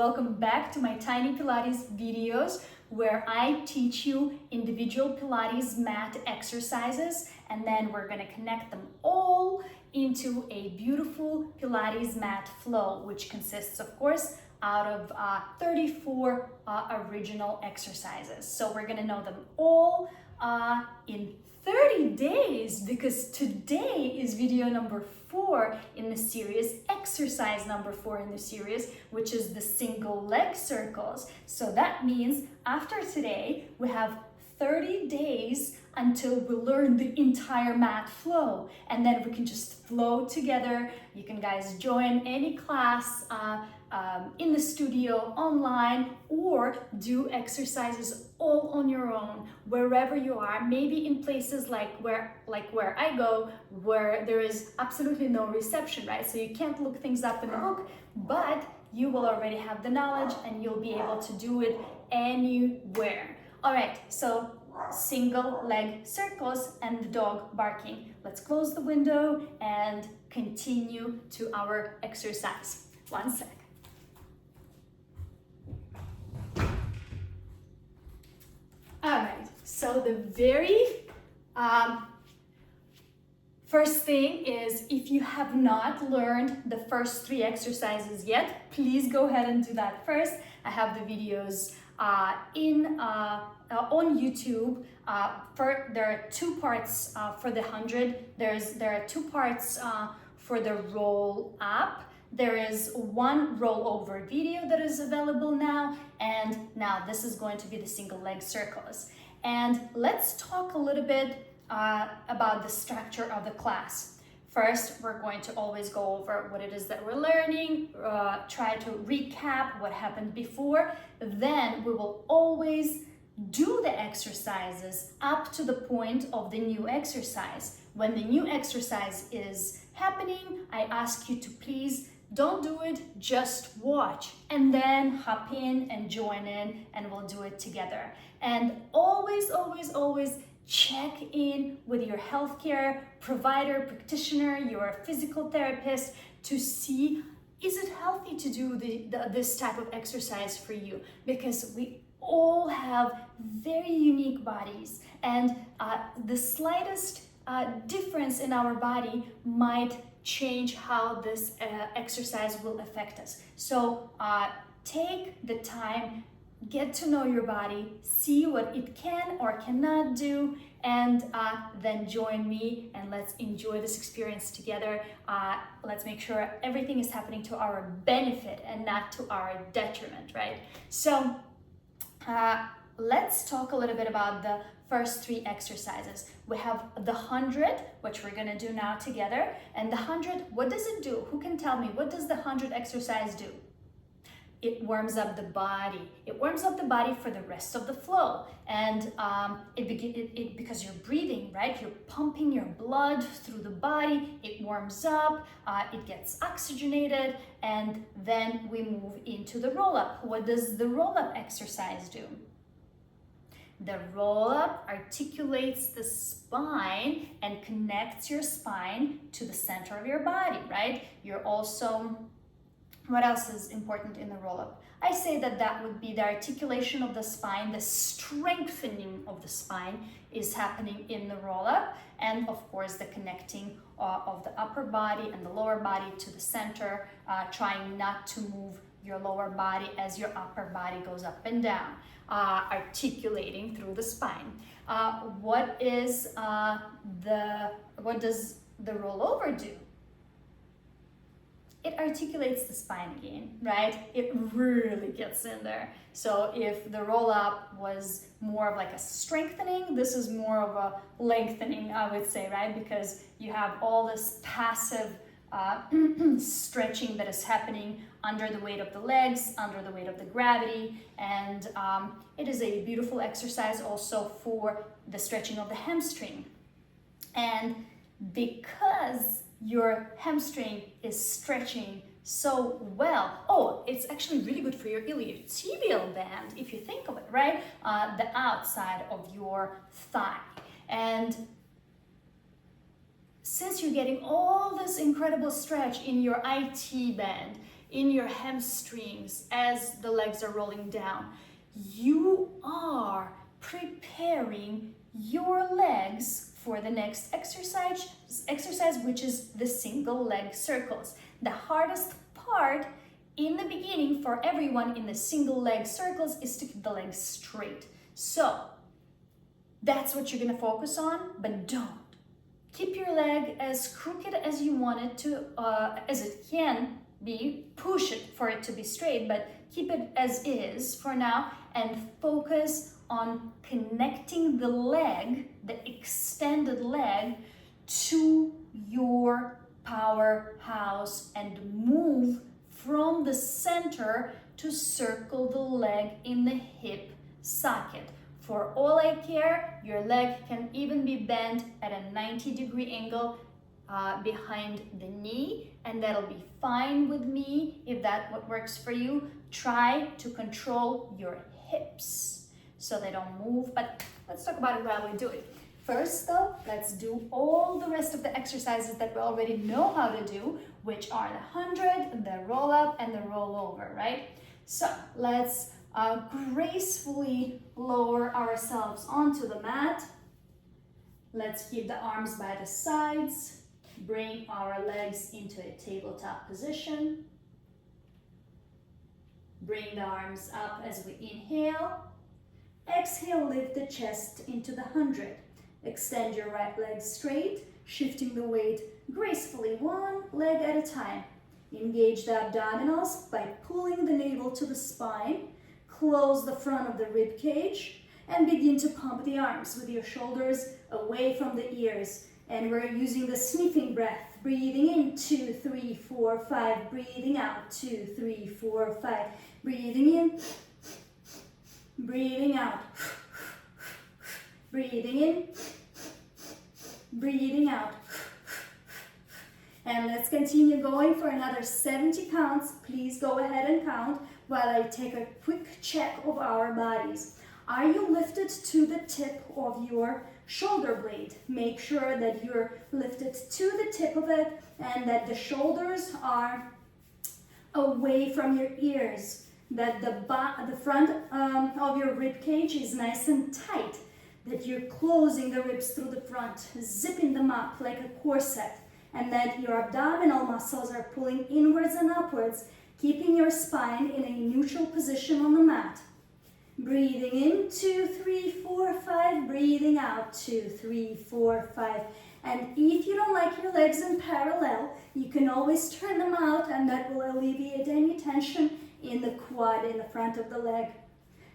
Welcome back to my Tiny Pilates videos where I teach you individual Pilates mat exercises, and then we're going to connect them all into a beautiful Pilates mat flow, which consists, of course, out of 34 original exercises. So we're going to know them all in 30 days, because today is video number 4 in the series, exercise number 4 in the series, which is the single leg circles. So that means after today, we have 30 days until we learn the entire mat flow, and then we can just flow together. You can guys join any class in the studio, online, or do exercises all on your own, wherever you are, maybe in places like where I go, where there is absolutely no reception, right? So you can't look things up in the book, but you will already have the knowledge and you'll be able to do it anywhere. All right, so single leg circles and the dog barking. Let's close the window and continue to our exercise. One sec. All right, so the very first thing is, if you have not learned the first 3 exercises yet, please go ahead and do that first. I have the videos on YouTube. There are 2 parts for the 100. There are 2 parts for the roll up. There is 1 rollover video that is available now, and now this is going to be the single leg circles. And let's talk a little bit about the structure of the class. First, we're going to always go over what it is that we're learning, try to recap what happened before. Then we will always do the exercises up to the point of the new exercise. When the new exercise is happening, I ask you to please don't do it, just watch, and then hop in and join in, and we'll do it together. And always, always, always check in with your healthcare provider, practitioner, your physical therapist to see, is it healthy to do this type of exercise for you? Because we all have very unique bodies, and the slightest difference in our body might change how this exercise will affect us. So take the time, get to know your body, see what it can or cannot do, and then join me and let's enjoy this experience together. Let's make sure everything is happening to our benefit and not to our detriment, right? So let's talk a little bit about the first 3 exercises. We have the 100, which we're gonna do now together. And the 100, what does it do? Who can tell me, what does the 100 exercise do? It warms up the body. It warms up the body for the rest of the flow. And because you're breathing, right? You're pumping your blood through the body. It warms up, it gets oxygenated, and then we move into the roll-up. What does the roll-up exercise do? The roll-up articulates the spine and connects your spine to the center of your body, right? You're also, what else is important in the roll-up? I say that would be the articulation of the spine, the strengthening of the spine is happening in the roll-up, and of course the connecting of the upper body and the lower body to the center, trying not to move your lower body as your upper body goes up and down, articulating through the spine. What does the rollover do? It articulates the spine again, right? It really gets in there. So if the roll up was more of like a strengthening, this is more of a lengthening, I would say, right? Because you have all this passive stretching that is happening under the weight of the legs, under the weight of the gravity, and it is a beautiful exercise also for the stretching of the hamstring. And because your hamstring is stretching so well, it's actually really good for your iliotibial band, if you think of it, right? The outside of your thigh. And since you're getting all this incredible stretch in your IT band, in your hamstrings as the legs are rolling down. You are preparing your legs for the next exercise, which is the single leg circles. The hardest part in the beginning for everyone in the single leg circles is to keep the legs straight. So that's what you're going to focus on, but don't. Keep your leg as crooked as you want it to, as it can be. Push it for it to be straight, but keep it as is for now and focus on connecting the leg, the extended leg, to your powerhouse and move from the center to circle the leg in the hip socket. For all I care, your leg can even be bent at a 90-degree angle behind the knee, and that'll be fine with me if that's what works for you. Try to control your hips so they don't move, but let's talk about it while we do it. First though, let's do all the rest of the exercises that we already know how to do, which are the 100, the roll up, and the roll over, right? So let's gracefully lower ourselves onto the mat. Let's keep the arms by the sides. Bring our legs into a tabletop position. Bring the arms up as we inhale. Exhale, lift the chest into the 100. Extend your right leg straight, shifting the weight gracefully, one leg at a time. Engage the abdominals by pulling the navel to the spine. Close the front of the rib cage and begin to pump the arms with your shoulders away from the ears. And we're using the sniffing breath. Breathing in, 2, 3, 4, 5. Breathing out, 2, 3, 4, 5. Breathing in, breathing out. Breathing in, breathing out. And let's continue going for another 70 counts. Please go ahead and count while I take a quick check of our bodies. Are you lifted to the tip of your shoulder blade? Make sure that you're lifted to the tip of it and that the shoulders are away from your ears, that the front of your rib cage is nice and tight, that you're closing the ribs through the front, zipping them up like a corset, and that your abdominal muscles are pulling inwards and upwards, keeping your spine in a neutral position on the mat. Breathing in, 2, 3, 4, 5. Breathing out, 2, 3, 4, 5. And if you don't like your legs in parallel, you can always turn them out, and that will alleviate any tension in the quad, in the front of the leg.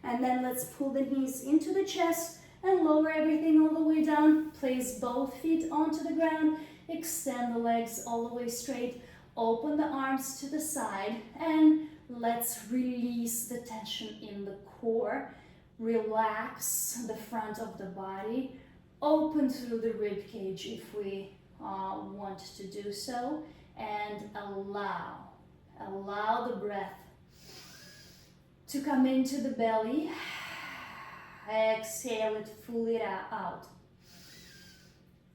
And then let's pull the knees into the chest and lower everything all the way down. Place both feet onto the ground. Extend the legs all the way straight. Open the arms to the side, and let's release the tension in the core. Relax the front of the body. Open through the rib cage if we want to do so, and allow the breath to come into the belly. Exhale it fully out.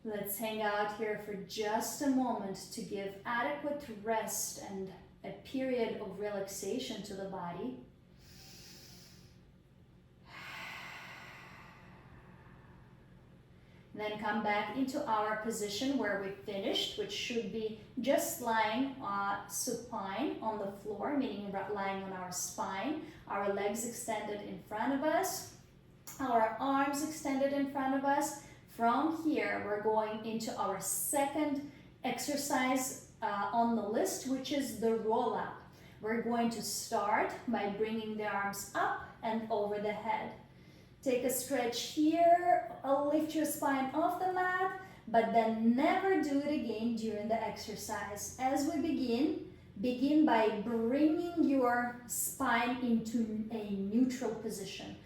Let's hang out here for just a moment to give adequate rest and a period of relaxation to the body. Then come back into our position where we finished, which should be just lying supine on the floor, meaning lying on our spine, our legs extended in front of us, our arms extended in front of us. From here, we're going into our second exercise on the list, which is the roll up. We're going to start by bringing the arms up and over the head. Take a stretch here, lift your spine off the mat, but then never do it again during the exercise. As we begin by bringing your spine into a neutral position.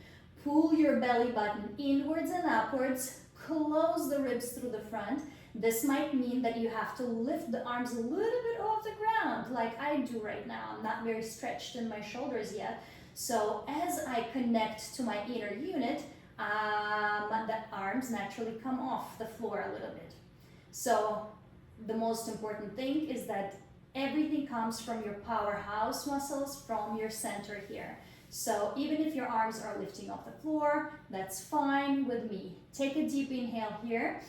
Pull your belly button inwards and upwards, close the ribs through the front. This might mean that you have to lift the arms a little bit off the ground, like I do right now. I'm not very stretched in my shoulders yet. So as I connect to my inner unit, the arms naturally come off the floor a little bit. So the most important thing is that Everything comes from your powerhouse muscles, from your center here. So even if your arms are lifting off the floor, that's fine with me. Take a deep inhale here.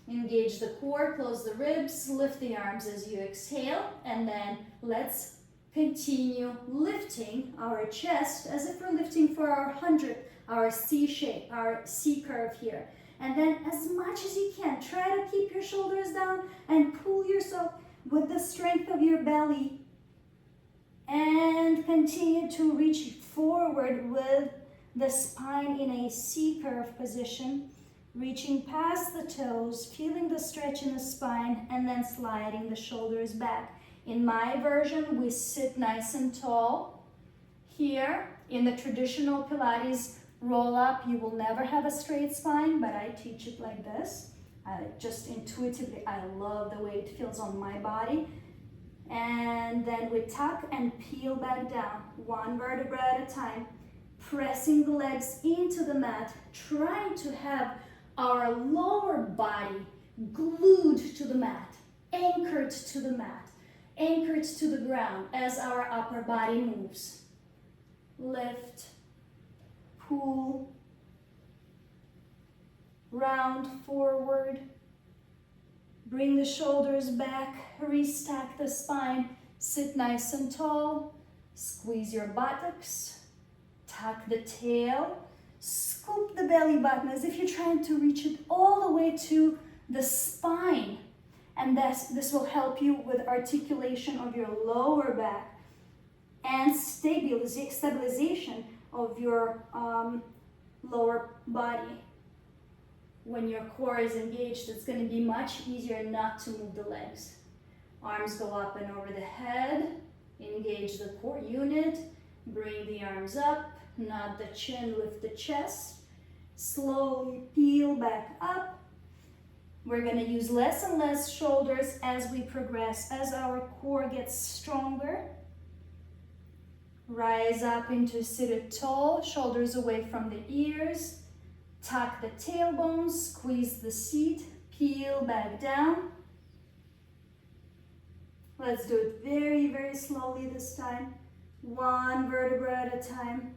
Engage the core, close the ribs, lift the arms as you exhale, and then let's continue lifting our chest as if we're lifting for our 100, our C shape, our C curve here. And then as much as you can, try to keep your shoulders down and pull yourself with the strength of your belly. And continue to reach forward with the spine in a C curve position. Reaching past the toes, feeling the stretch in the spine, and then sliding the shoulders back. In my version, we sit nice and tall. Here, in the traditional Pilates roll up, you will never have a straight spine, but I teach it like this. Just intuitively, I love the way it feels on my body. And then we tuck and peel back down, one vertebra at a time, pressing the legs into the mat, trying to have our lower body glued to the mat, anchored to the mat, anchored to the ground as our upper body moves. Lift, pull, round forward, bring the shoulders back, restack the spine, sit nice and tall, squeeze your buttocks, tuck the tail, scoop the belly button as if you're trying to reach it all the way to the spine. And this will help you with articulation of your lower back and stabilization of your lower body. When your core is engaged, it's going to be much easier not to move the legs. Arms go up and over the head. Engage the core unit. Bring the arms up. Nod the chin, lift the chest. Slowly peel back up. We're going to use less and less shoulders as we progress, as our core gets stronger. Rise up into seated tall, shoulders away from the ears. Tuck the tailbone, squeeze the seat, peel back down. Let's do it very, very slowly this time. One vertebra at a time.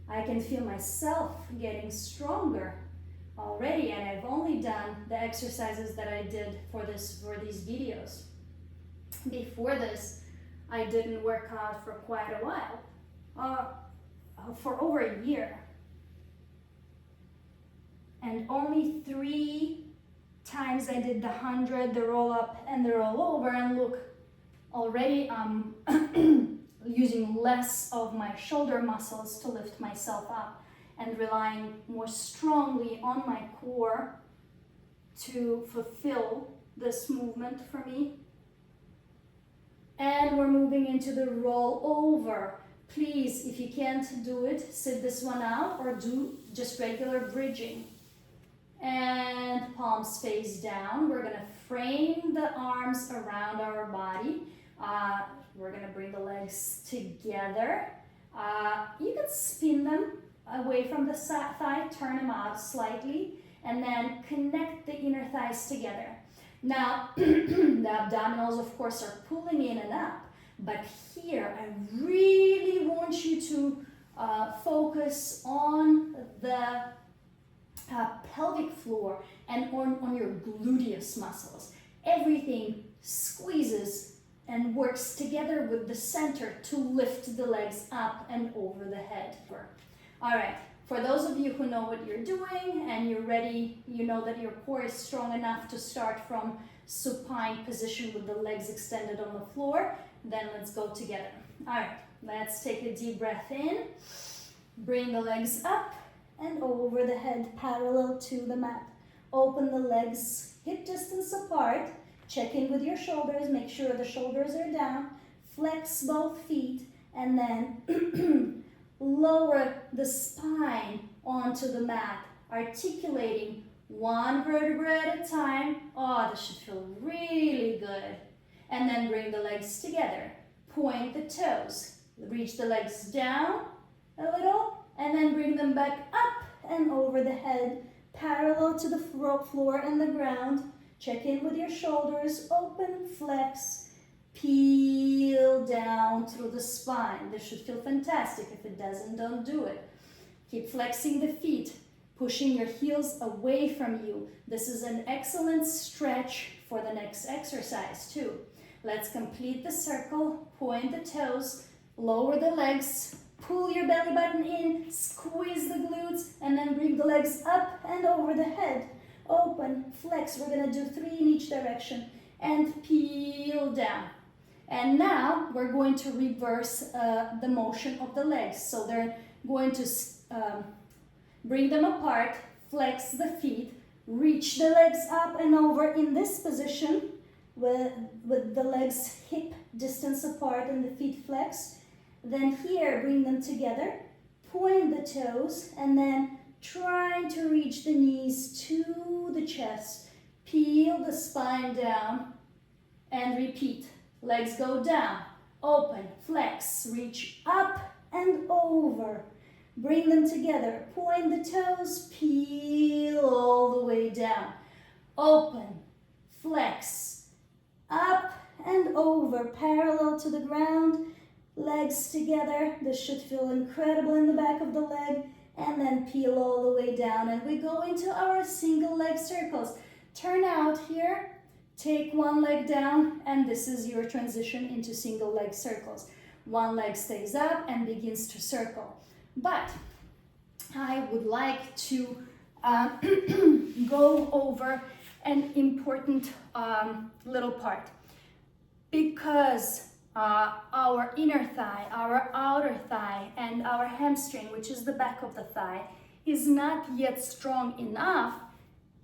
I can feel myself getting stronger already, and I've only done the exercises that I did for these videos. Before this, I didn't work out for quite a while, for over a year. And only 3 times I did the 100, the roll up and the roll over, and look, already using less of my shoulder muscles to lift myself up and relying more strongly on my core to fulfill this movement for me. And we're moving into the roll over. Please, if you can't do it, sit this one out or do just regular bridging. And palms face down. We're gonna frame the arms around our body. We're gonna bring the legs together. You can spin them away from the thigh, turn them out slightly, and then connect the inner thighs together. Now, the abdominals, of course, are pulling in and up, but here I really want you to focus on the pelvic floor and on your gluteus muscles. Everything squeezes and works together with the center to lift the legs up and over the head. All right, for those of you who know what you're doing and you're ready, you know that your core is strong enough to start from supine position with the legs extended on the floor, then let's go together. All right, let's take a deep breath in. Bring the legs up and over the head, parallel to the mat. Open the legs hip distance apart. Check in with your shoulders, make sure the shoulders are down. Flex both feet and then lower the spine onto the mat, articulating one vertebra at a time. Oh, this should feel really good. And then bring the legs together. Point the toes. Reach the legs down a little and then bring them back up and over the head, parallel to the floor and the ground. Check in with your shoulders, open, flex, peel down through the spine. This should feel fantastic. If it doesn't, don't do it. Keep flexing the feet, pushing your heels away from you. This is an excellent stretch for the next exercise too. Let's complete the circle. Point the toes, lower the legs, pull your belly button in, squeeze the glutes, and then bring the legs up and over the head. Open, flex. We're gonna do 3 in each direction and peel down. And now we're going to reverse the motion of the legs. So they're going to bring them apart, flex the feet, reach the legs up and over in this position with the legs hip distance apart and the feet flexed. Then here, bring them together, point the toes, and then try to reach the knees to the chest. Peel the spine down and repeat. Legs go down, open, flex, reach up and over. Bring them together, point the toes, peel all the way down. Open, flex, up and over, parallel to the ground. Legs together. This should feel incredible in the back of the leg. And then peel all the way down. And we go into our single leg circles. Turn out here. Take one leg down. And this is your transition into single leg circles. One leg stays up and begins to circle. But I would like to go over an important little part. Because our inner thigh, our outer thigh, and our hamstring, which is the back of the thigh, is not yet strong enough,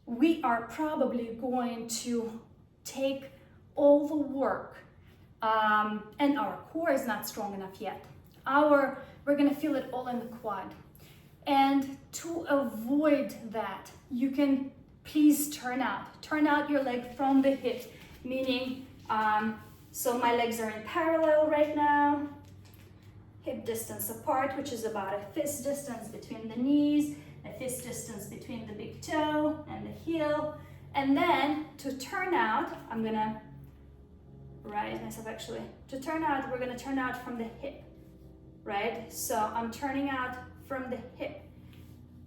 we are probably going to take all the work, and our core is not strong enough yet. We're gonna feel it all in the quad. And to avoid that, you can please turn out your leg from the hip, meaning so my legs are in parallel right now, hip distance apart, which is about a fist distance between the knees, a fist distance between the big toe and the heel. And then to turn out, I'm gonna rise myself actually. To turn out, we're gonna turn out from the hip, right? So I'm turning out from the hip.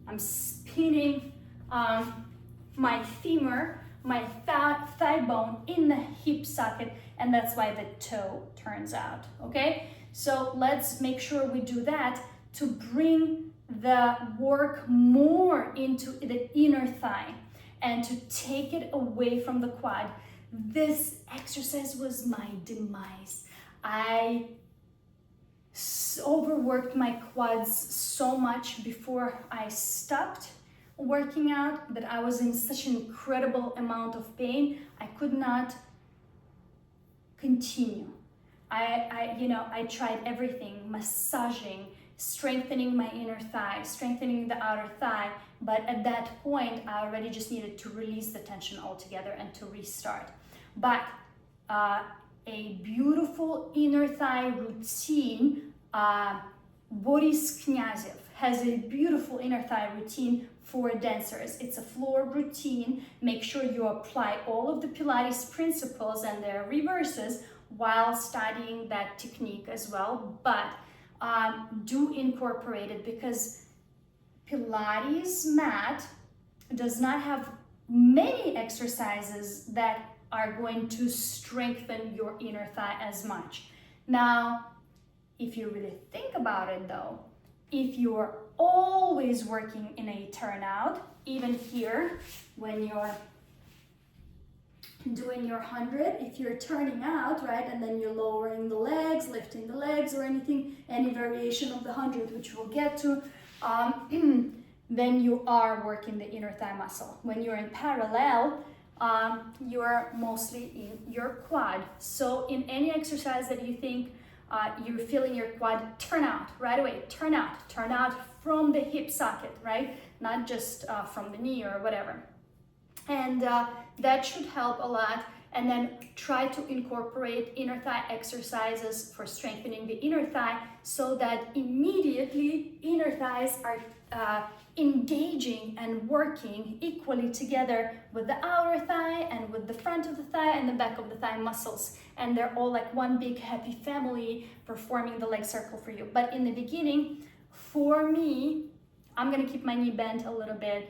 I'm spinning my femur, my thigh bone in the hip socket, and that's why the toe turns out, okay? So let's make sure we do that to bring the work more into the inner thigh and to take it away from the quad. This exercise was my demise. I overworked my quads so much before I stopped working out that I was in such an incredible amount of pain. I could not continue. I tried everything, massaging, strengthening my inner thigh, strengthening the outer thigh, but at that point, I already just needed to release the tension altogether and to restart. But a beautiful inner thigh routine, Boris Knyazev has a beautiful inner thigh routine for dancers. It's a floor routine. Make sure you apply all of the Pilates principles and their reverses while studying that technique as well. But do incorporate it, because Pilates mat does not have many exercises that are going to strengthen your inner thigh as much. Now, if you really think about it though, if you're always working in a turnout, even here, when you're doing your 100, if you're turning out, right, and then you're lowering the legs, lifting the legs, or anything, any variation of the 100, which we'll get to, then you are working the inner thigh muscle. When you're in parallel, you're mostly in your quad. So in any exercise that you think you're feeling your quad, turn out right away. Turn out from the hip socket, right? Not just from the knee or whatever. And that should help a lot. and then try to incorporate inner thigh exercises for strengthening the inner thigh so that immediately inner thighs are engaging and working equally together with the outer thigh and with the front of the thigh and the back of the thigh muscles, and they're all like one big happy family performing the leg circle for you. But in the beginning, for me, I'm gonna keep my knee bent a little bit.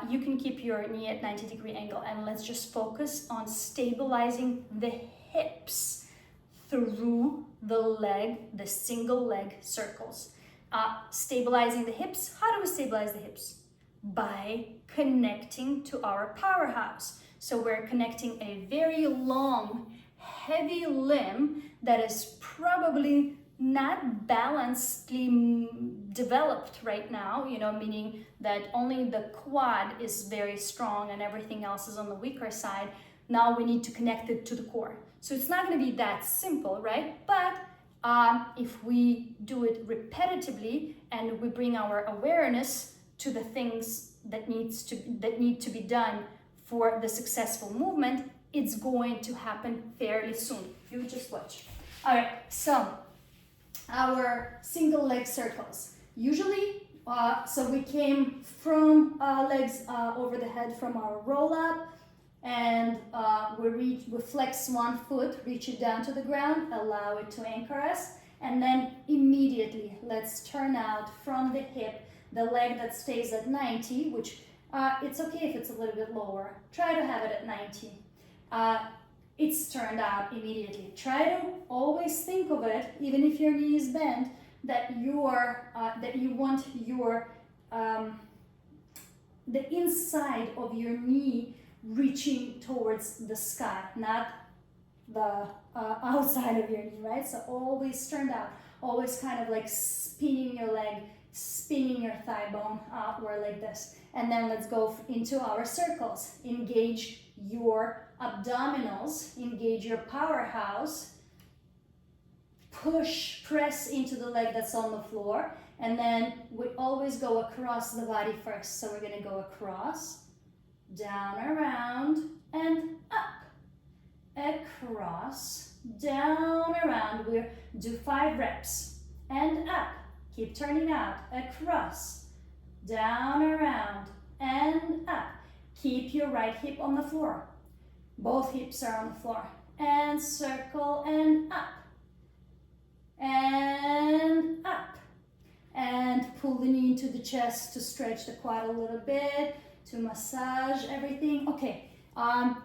You can keep your knee at 90-degree angle, and let's just focus on stabilizing the hips through the leg, the single leg circles. Stabilizing the hips. How do we stabilize the hips? By connecting to our powerhouse. So we're connecting a very long, heavy limb that is probably not balancedly developed right now, meaning that only the quad is very strong and everything else is on the weaker side. Now we need to connect it to the core. So it's not going to be that simple, right? But if we do it repetitively and we bring our awareness to the things that need to be done for the successful movement, it's going to happen fairly soon. You just watch. All right, so our single leg circles. Usually, so we came from legs over the head from our roll up, and we flex one foot, reach it down to the ground, allow it to anchor us, and then immediately let's turn out from the hip, the leg that stays at 90, which it's okay if it's a little bit lower. Try to have it at 90. It's turned out immediately. Try to always think of it, even if your knee is bent, that you want your the inside of your knee reaching towards the sky, not the outside of your knee, right? So always turned out, always kind of like spinning your leg, spinning your thigh bone outward like this. And then let's go into our circles. Engage your abdominals, engage your powerhouse, press into the leg that's on the floor, and then we always go across the body first. So we're gonna go across, down, around, and up. Across, down, around. We'll do 5 reps. And up. Keep turning out. Across, down, around, and up. Keep your right hip on the floor. Both hips are on the floor. And circle and up. And up. And pull the knee into the chest to stretch the quad a little bit, to massage everything. Okay,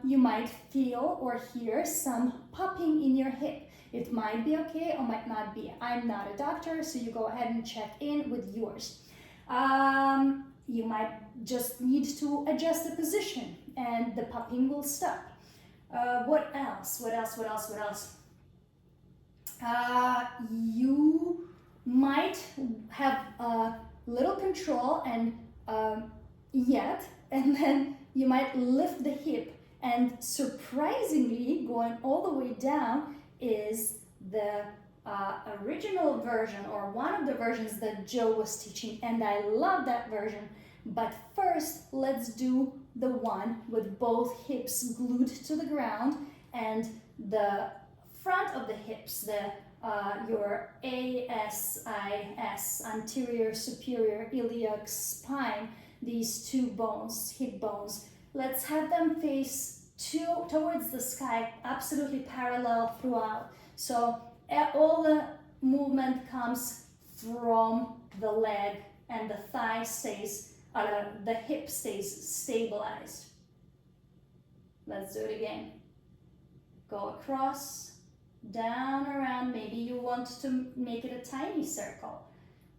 you might feel or hear some popping in your hip. It might be okay or might not be. I'm not a doctor, so you go ahead and check in with yours. You might just need to adjust the position and the popping will stop. What else? You might have a little control and and then you might lift the hip, and surprisingly, going all the way down is the original version, or one of the versions that Joe was teaching, and I love that version. But first, let's do the one with both hips glued to the ground and the front of the hips, your ASIS, anterior superior iliac spine, these 2 bones, hip bones. Let's have them face towards the sky, absolutely parallel throughout. So all the movement comes from the leg, and the thigh stays, the hip stays stabilized. Let's do it again. Go across, down, around. Maybe you want to make it a tiny circle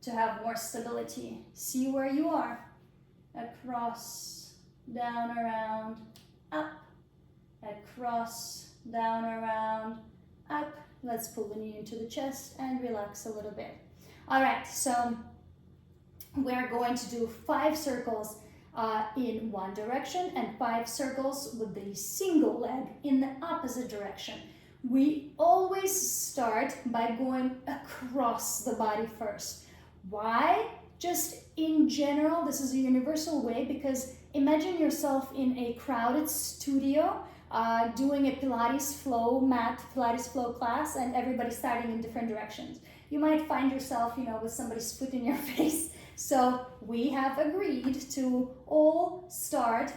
to have more stability. See where you are. Across, down, around, up. Across, down, around, up. Let's pull the knee into the chest and relax a little bit. All right, so we're going to do 5 circles in one direction and 5 circles with the single leg in the opposite direction. We always start by going across the body first. Why? Just in general, this is a universal way, because imagine yourself in a crowded studio doing a Pilates Flow class, and everybody's starting in different directions. You might find yourself, with somebody's foot in your face. So we have agreed to all start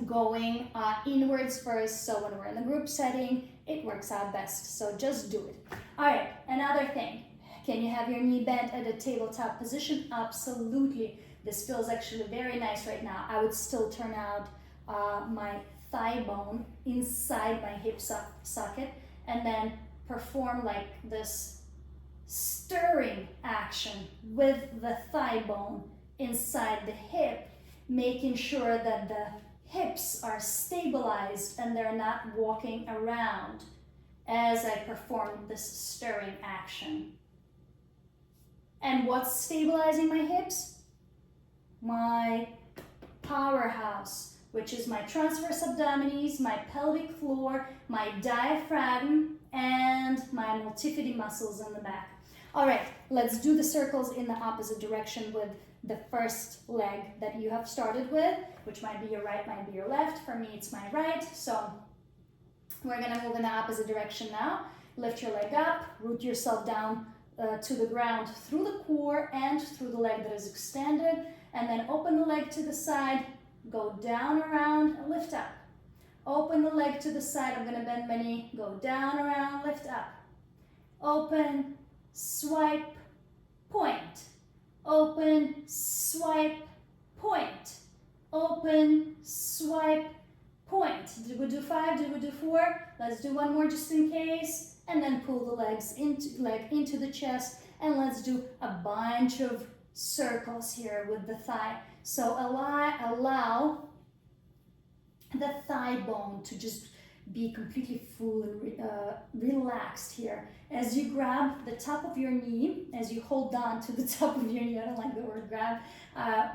going inwards first. So when we're in the group setting, it works out best. So just do it. All right, another thing. Can you have your knee bent at a tabletop position? Absolutely. This feels actually very nice right now. I would still turn out my thigh bone inside my hip socket and then perform like this stirring action with the thigh bone inside the hip, making sure that the hips are stabilized and they're not walking around as I perform this stirring action. And what's stabilizing my hips? My powerhouse, which is my transverse abdominis, my pelvic floor, my diaphragm, and my multifidi muscles in the back. All right, let's do the circles in the opposite direction with the first leg that you have started with, which might be your right, might be your left. For me, it's my right. So we're gonna move in the opposite direction now. Lift your leg up, root yourself down to the ground through the core and through the leg that is extended, and then open the leg to the side, go down around and lift up. Open the leg to the side, I'm gonna bend my knee, go down around, lift up. Open, swipe, point. Open, swipe, point. Open, swipe, point. Did we do 5? Did we do 4? Let's do one more just in case. And then pull the legs into the chest. And let's do a bunch of circles here with the thigh. So allow the thigh bone to just be completely full and relaxed here. As you grab the top of your knee, as you hold on to the top of your knee, I don't like the word grab,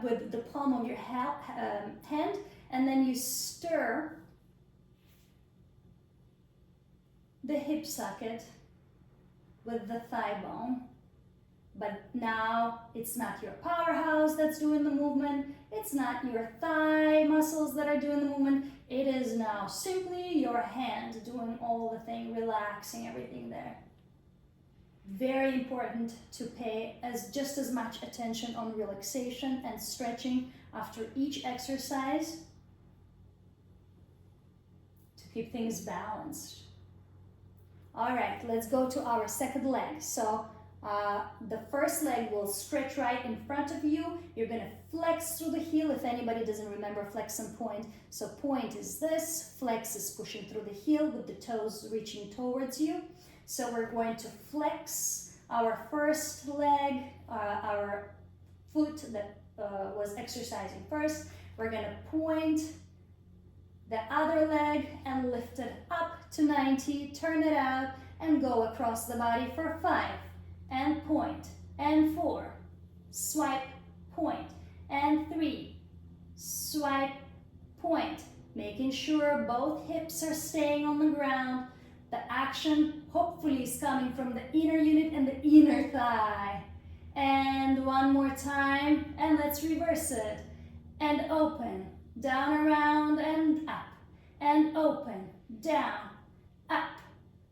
with the palm of your hand, and then you stir the hip socket with the thigh bone. But now it's not your powerhouse that's doing the movement, it's not your thigh muscles that are doing the movement, it is now simply your hand doing all the thing, relaxing everything there. Very important to pay just as much attention on relaxation and stretching after each exercise to keep things balanced. All right, let's go to our second leg. So the first leg will stretch right in front of you. You're gonna flex through the heel. If anybody doesn't remember flex and point, so point is this, flex is pushing through the heel with the toes reaching towards you. So we're going to flex our first leg, our foot that was exercising first. We're gonna point the other leg and lift it up to 90, turn it out and go across the body for 5. And point, and 4, swipe, point, and 3, swipe, point, making sure both hips are staying on the ground. The action hopefully is coming from the inner unit and the inner thigh. And one more time, and let's reverse it. And open, down, around, and up, and open, down, up,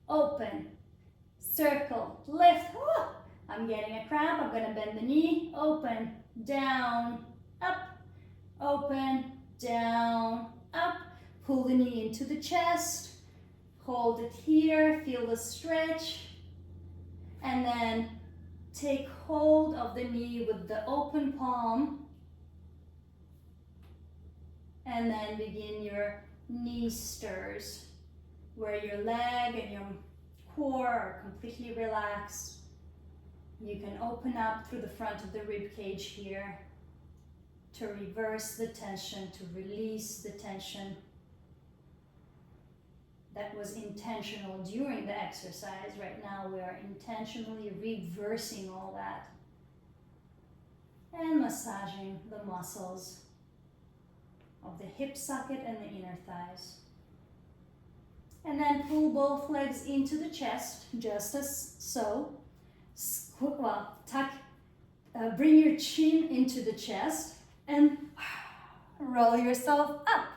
open, circle, lift. Woo! I'm getting a cramp. I'm going to bend the knee. Open, down, up, open, down, up. Pull the knee into the chest. Hold it here. Feel the stretch. And then take hold of the knee with the open palm. And then begin your knee stirs, where your leg and your core are completely relaxed. You can open up through the front of the rib cage here to reverse the tension, to release the tension that was intentional during the exercise. Right now we are intentionally reversing all that and massaging the muscles of the hip socket and the inner thighs. And then pull both legs into the chest, just as so. Bring your chin into the chest and roll yourself up.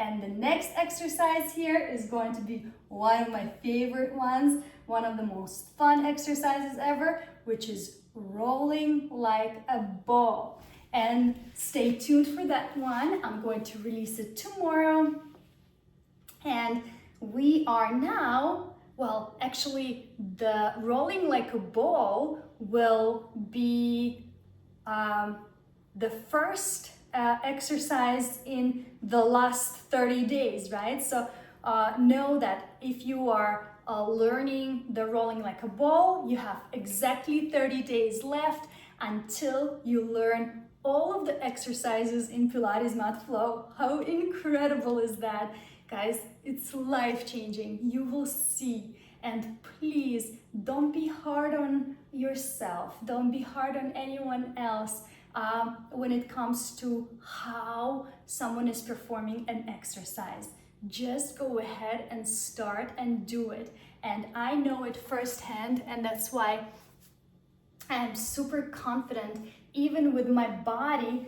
And the next exercise here is going to be one of my favorite ones, one of the most fun exercises ever, which is rolling like a ball. And stay tuned for that one. I'm going to release it tomorrow. And we are now, well, actually the rolling like a ball will be the first exercise in the last 30 days, right? So know that if you are learning the rolling like a ball, you have exactly 30 days left until you learn all of the exercises in Pilates Mat Flow. How incredible is that? Guys, it's life-changing. You will see. And please don't be hard on yourself. Don't be hard on anyone else when it comes to how someone is performing an exercise. Just go ahead and start and do it. And I know it firsthand, and that's why I'm super confident, even with my body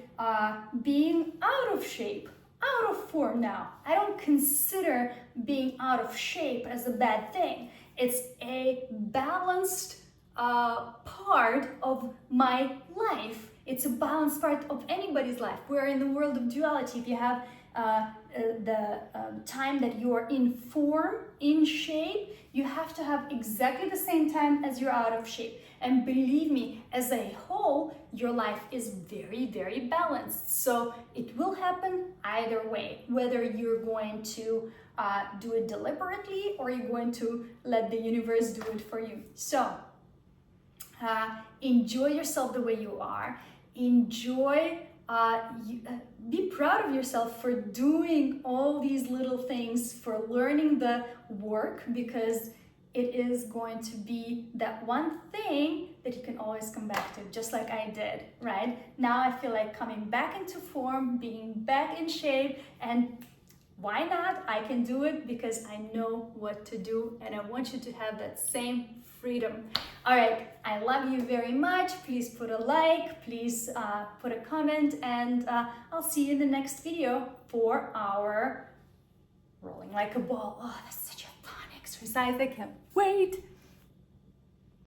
being out of shape, out of form now. I don't consider being out of shape as a bad thing. It's a balanced part of my life. It's a balanced part of anybody's life. We're in the world of duality. If you have the time that you're in form, in shape, you have to have exactly the same time as you're out of shape. And believe me, as a whole, your life is very, very balanced. So it will happen either way, whether you're going to do it deliberately or you're going to let the universe do it for you. So enjoy yourself the way you are. Enjoy, be proud of yourself for doing all these little things, for learning the work, because it is going to be that one thing that you can always come back to, just like I did, right? Now I feel like coming back into form, being back in shape, and why not? I can do it because I know what to do, and I want you to have that same freedom. All right, I love you very much. Please put a like, please put a comment, and I'll see you in the next video for our rolling like a ball. Oh, that's such a fun exercise. I can't wait.